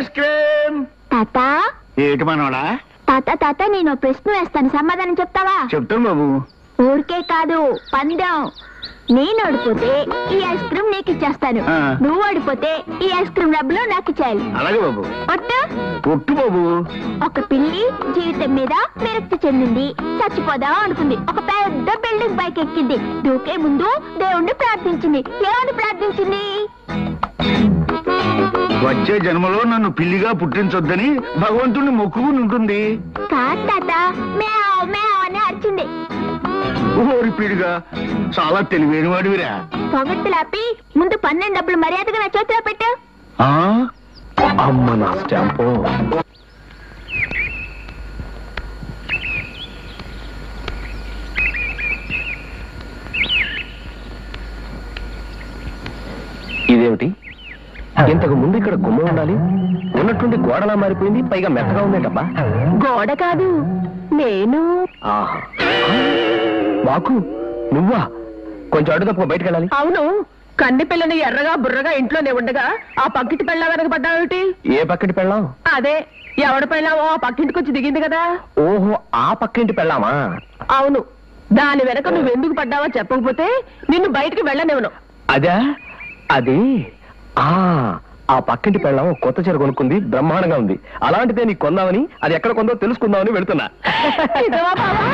Ice cream. తాత ఏటి మనోడా? తాత తాత నేను ప్రశ్న వేస్తాను, సమాధానం చెప్తావా? చెప్తాను బాబు. ఊరికే కాదు, పందెం. నేను ఓడిపోతే ఈ ఐస్ క్రీమ్ నీకు ఇచ్చేస్తాను, నువ్వు ఓడిపోతే ఈ ఐస్ క్రీమ్ డబ్బులు నాకు ఇచ్చేయాలి. అలాగే బాబు. ఒట్టు ఒట్టు బాబు. ఒక పిల్లి జీవితం మీద విరక్తి చెందింది, చచ్చిపోదాం అనుకుంది. ఒక పెద్ద బిల్డింగ్ పైకి ఎక్కింది. దూకే ముందు దేవుణ్ణి ప్రార్థించింది. ఏమని ప్రార్థించింది? వచ్చే జన్మలో నన్ను పిల్లిగా పుట్టించొద్దని భగవంతుడిని మొక్కుకుని ఉంటుంది. కాదు తాత, మేవ్ మేవ్ అని అరిచింది. ఓరి పీడిగా, చాలా తెలివైన వాడివిరా. పొగట్టులాపి ముందు 12 డబ్బులు మర్యాదగా నా చేతిలో పెట్టు. అమ్మ నా స్టాంపు. ఇదేమిటి? ఇంతకు ముందు ఇక్కడ గుమ్మ ఉండాలి, ఉన్నట్టుండి గోడలా మారిపోయింది, పైగా మెత్తగా ఉందేటబ్బా. గోడ కాదు, నేను. ఆహా, బాకు నువ్వా? కొంచెం అడ్డు తప్ప బయటకు వెళ్ళాలి. అవును, కన్ని పిల్లని ఎర్రగా బుర్రగా ఇంట్లోనే ఉండగా ఆ పక్కింటి పెళ్ళా వెనక పడ్డావేమిటి? ఏ పక్కింటి పెళ్ళాం? అదే, ఎవడ పెళ్ళావో ఆ పక్కింటికి వచ్చి దిగింది కదా. ఓహో, ఆ పక్కింటి పెళ్ళామా? అవును, దాని వెనక నువ్వెందుకు పడ్డావో చెప్పకపోతే నిన్ను బయటికి వెళ్ళనివ్వను. అదే, అది ఆ పక్కింటి పెళ్ళాం కొత్త చీర కొనుక్కుంది, బ్రహ్మాండంగా ఉంది. అలాంటిదే నీకు కొందామని, అది ఎక్కడ కొందో తెలుసుకుందామని వెళుతున్నా. నిజమా బావా?